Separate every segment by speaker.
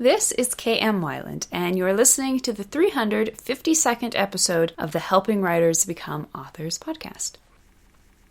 Speaker 1: This is K.M. Wyland, and you're listening to the 352nd episode of the Helping Writers Become Authors podcast.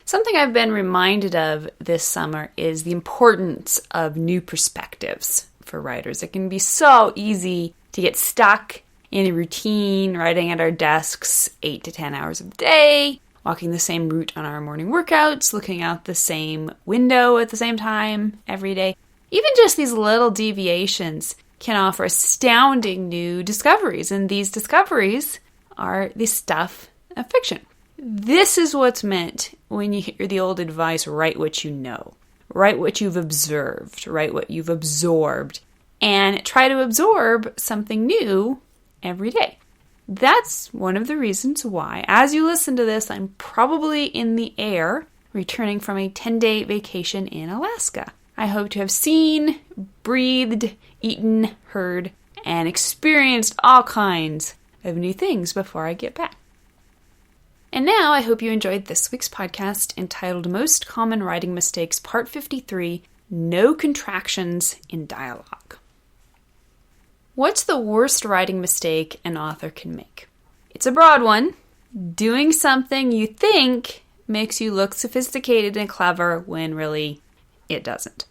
Speaker 1: Something I've been reminded of this summer is the importance of new perspectives for writers. It can be so easy to get stuck in a routine, writing at our desks 8 to 10 hours a day, walking the same route on our morning workouts, looking out the same window at the same time every day. Even just these little deviations can offer astounding new discoveries, and these discoveries are the stuff of fiction. This is what's meant when you hear the old advice, write what you know, write what you've observed, write what you've absorbed, and try to absorb something new every day. That's one of the reasons why, as you listen to this, I'm probably in the air, returning from a 10-day vacation in Alaska. I hope to have seen, breathed, eaten, heard, and experienced all kinds of new things before I get back. And now I hope you enjoyed this week's podcast entitled Most Common Writing Mistakes, Part 53, No Contractions in Dialogue. What's the worst writing mistake an author can make? It's a broad one. Doing something you think makes you look sophisticated and clever when really it doesn't.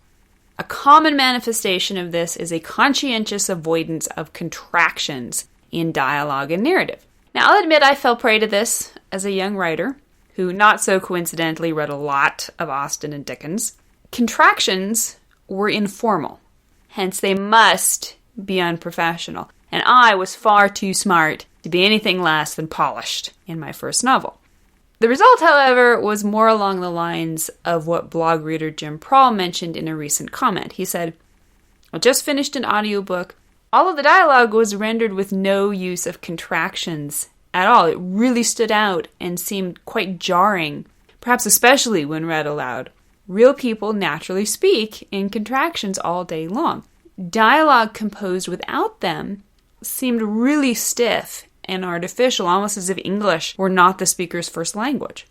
Speaker 1: A common manifestation of this is a conscientious avoidance of contractions in dialogue and narrative. Now, I'll admit I fell prey to this as a young writer who, not so coincidentally, read a lot of Austen and Dickens. Contractions were informal, hence they must be unprofessional, and I was far too smart to be anything less than polished in my first novel. The result, however, was more along the lines of what blog reader Jim Prawl mentioned in a recent comment. He said, I just finished an audiobook. All of the dialogue was rendered with no use of contractions at all. It really stood out and seemed quite jarring, perhaps especially when read aloud. Real people naturally speak in contractions all day long. Dialogue composed without them seemed really stiff and artificial, almost as if English were not the speaker's first language.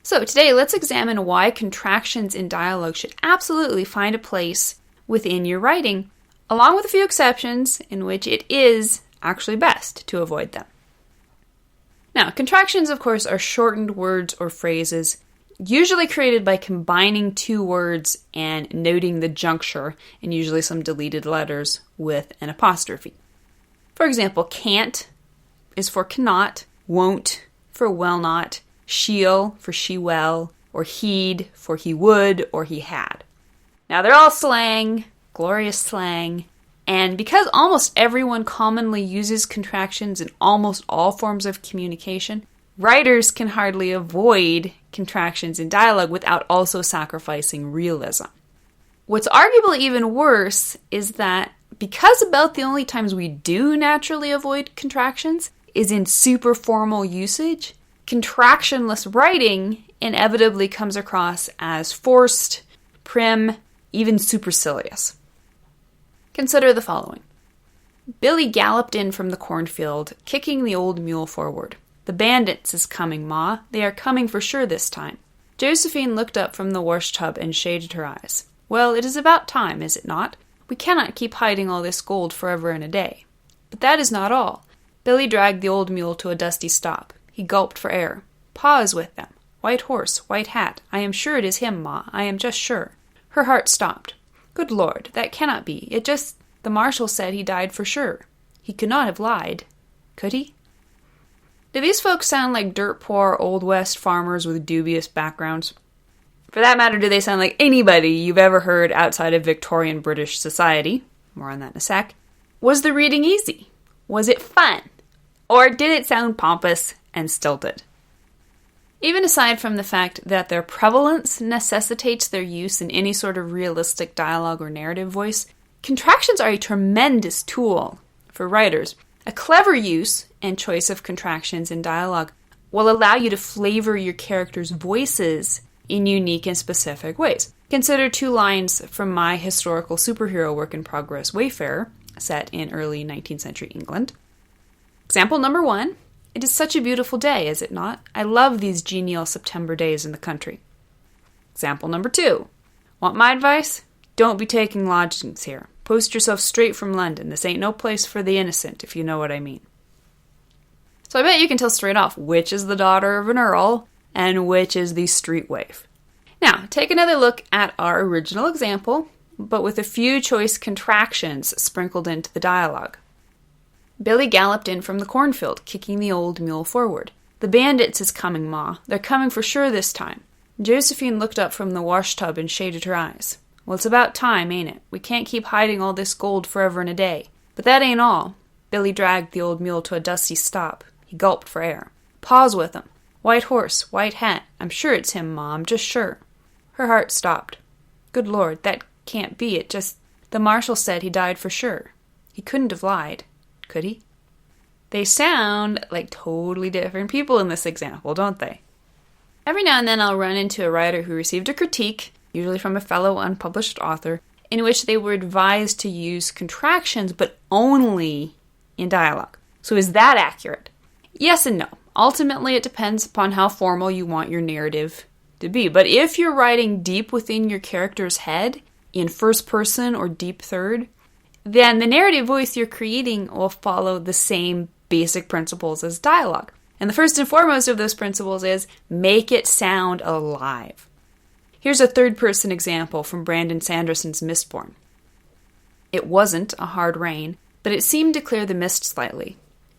Speaker 1: So today, let's examine why contractions in dialogue should absolutely find a place within your writing, along with a few exceptions in which it is actually best to avoid them. Now, contractions, of course, are shortened words or phrases, usually created by combining two words and noting the juncture, and usually some deleted letters, with an apostrophe. For example, can't is for cannot, won't for will not, she'll for she will, or he'd for he would or he had. Now they're all slang, glorious slang, and because almost everyone commonly uses contractions in almost all forms of communication, writers can hardly avoid contractions in dialogue without also sacrificing realism. What's arguably even worse is that because about the only times we do naturally avoid contractions is in super formal usage, contractionless writing inevitably comes across as forced, prim, even supercilious. Consider the following. Billy galloped in from the cornfield, kicking the old mule forward. The bandits is coming, Ma. They are coming for sure this time. Josephine looked up from the wash tub and shaded her eyes. Well, it is about time, is it not? We cannot keep hiding all this gold forever and a day. But that is not all. Billy dragged the old mule to a dusty stop. He gulped for air. Pa is with them. White horse, white hat. I am sure it is him, Ma. I am just sure. Her heart stopped. Good Lord, that cannot be. The marshal said he died for sure. He could not have lied. Could he? Do these folks sound like dirt poor Old West farmers with dubious backgrounds? For that matter, do they sound like anybody you've ever heard outside of Victorian British society? More on that in a sec. Was the reading easy? Was it fun? Or did it sound pompous and stilted? Even aside from the fact that their prevalence necessitates their use in any sort of realistic dialogue or narrative voice, contractions are a tremendous tool for writers. A clever use and choice of contractions in dialogue will allow you to flavor your characters' voices in unique and specific ways. Consider two lines from my historical superhero work in progress, Wayfarer, set in early 19th century England. Example number 1. It is such a beautiful day, is it not? I love these genial September days in the country. Example number 2. Want my advice? Don't be taking lodgings here. Post yourself straight from London. This ain't no place for the innocent, if you know what I mean. So I bet you can tell straight off which is the daughter of an earl and which is the street waif. Now, take another look at our original example, but with a few choice contractions sprinkled into the dialogue. Billy galloped in from the cornfield, kicking the old mule forward. "The bandits is coming, Ma. They're coming for sure this time." Josephine looked up from the washtub and shaded her eyes. "Well, it's about time, ain't it? We can't keep hiding all this gold forever and a day. But that ain't all." Billy dragged the old mule to a dusty stop. He gulped for air. "Pa's with him. White horse, white hat. I'm sure it's him, Ma. I'm just sure." Her heart stopped. "Good Lord, that can't be it. Just, the marshal said he died for sure. He couldn't have lied, could he?" They sound like totally different people in this example, don't they? Every now and then I'll run into a writer who received a critique, usually from a fellow unpublished author, in which they were advised to use contractions, but only in dialogue. So is that accurate? Yes and no. Ultimately, it depends upon how formal you want your narrative to be. But if you're writing deep within your character's head, in first person or deep third, then the narrative voice you're creating will follow the same basic principles as dialogue. And the first and foremost of those principles is make it sound alive. Here's a third-person example from Brandon Sanderson's Mistborn. "It wasn't a hard rain, but it seemed to clear the mist slightly.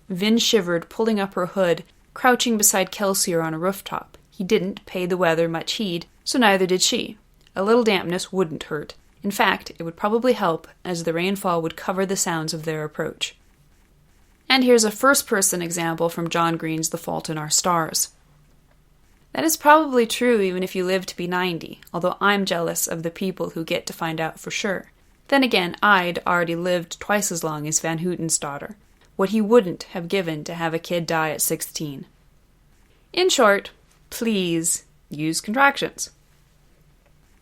Speaker 1: Vin shivered, pulling up her hood, crouching beside Kelsier on a rooftop. He didn't pay the weather much heed, so neither did she. A little dampness wouldn't hurt. In fact, it would probably help, as the rainfall would cover the sounds of their approach." And here's a first-person example from John Green's The Fault in Our Stars. "That is probably true even if you live to be 90, although I'm jealous of the people who get to find out for sure. Then again, I'd already lived twice as long as Van Houten's daughter. What he wouldn't have given to have a kid die at 16. In short, please use contractions.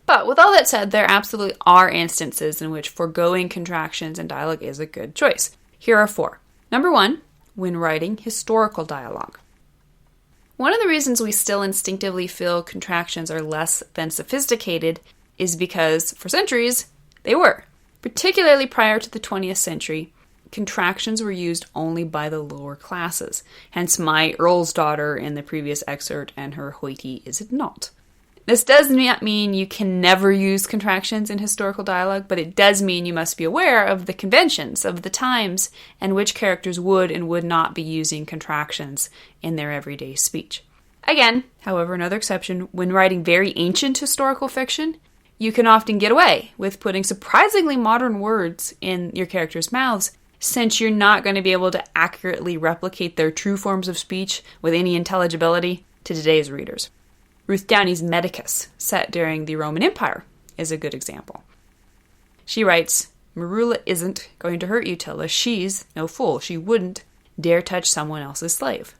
Speaker 1: But with all that said, there absolutely are instances in which foregoing contractions in dialogue is a good choice. Here are 4. Number 1, when writing historical dialogue. One of the reasons we still instinctively feel contractions are less than sophisticated is because, for centuries, they were. Particularly prior to the 20th century, contractions were used only by the lower classes. Hence my earl's daughter in the previous excerpt and her hoity is it not. This does not mean you can never use contractions in historical dialogue, but it does mean you must be aware of the conventions of the times and which characters would and would not be using contractions in their everyday speech. Again, however, another exception, when writing very ancient historical fiction, you can often get away with putting surprisingly modern words in your characters' mouths, since you're not going to be able to accurately replicate their true forms of speech with any intelligibility to today's readers. Ruth Downey's Medicus, set during the Roman Empire, is a good example. She writes, "Marula isn't going to hurt you, Tilla. She's no fool. She wouldn't dare touch someone else's slave."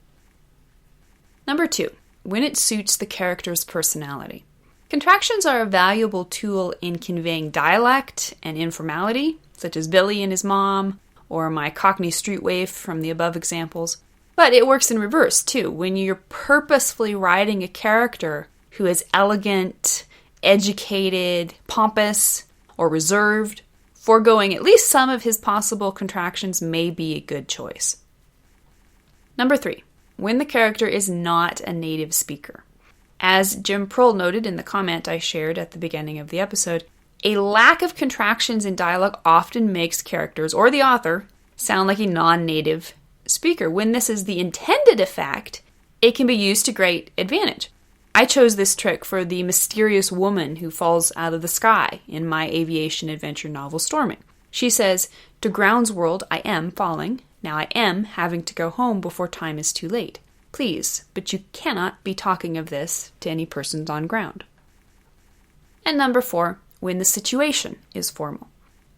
Speaker 1: Number 2, when it suits the character's personality. Contractions are a valuable tool in conveying dialect and informality, such as Billy and his mom, or my Cockney street waif from the above examples. But it works in reverse, too. When you're purposefully writing a character who is elegant, educated, pompous, or reserved, foregoing at least some of his possible contractions may be a good choice. Number 3, when the character is not a native speaker. As Jim Prohl noted in the comment I shared at the beginning of the episode, a lack of contractions in dialogue often makes characters, or the author, sound like a non-native speaker. When this is the intended effect, it can be used to great advantage. I chose this trick for the mysterious woman who falls out of the sky in my aviation adventure novel Storming. She says, "To ground's world I am falling. Now I am having to go home before time is too late. Please, but you cannot be talking of this to any persons on ground." And number 4, when the situation is formal.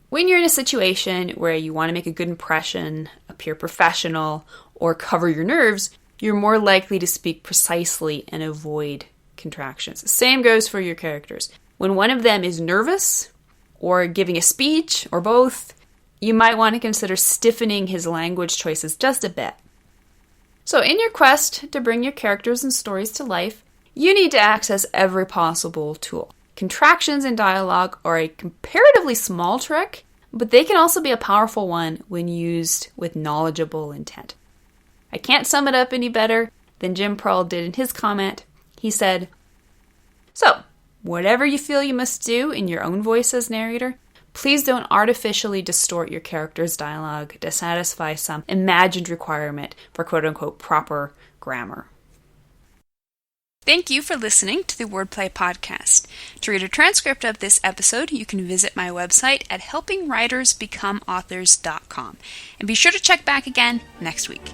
Speaker 1: When you're in a situation where you want to make a good impression, appear professional, or cover your nerves, you're more likely to speak precisely and avoid contractions. The same goes for your characters. When one of them is nervous, or giving a speech, or both, you might want to consider stiffening his language choices just a bit. So in your quest to bring your characters and stories to life, you need to access every possible tool. Contractions in dialogue are a comparatively small trick, but they can also be a powerful one when used with knowledgeable intent. I can't sum it up any better than Jim Pearl did in his comment. He said, "So, whatever you feel you must do in your own voice as narrator, please don't artificially distort your character's dialogue to satisfy some imagined requirement for quote-unquote proper grammar." Thank you for listening to the Wordplay Podcast. To read a transcript of this episode, you can visit my website at helpingwritersbecomeauthors.com. And be sure to check back again next week.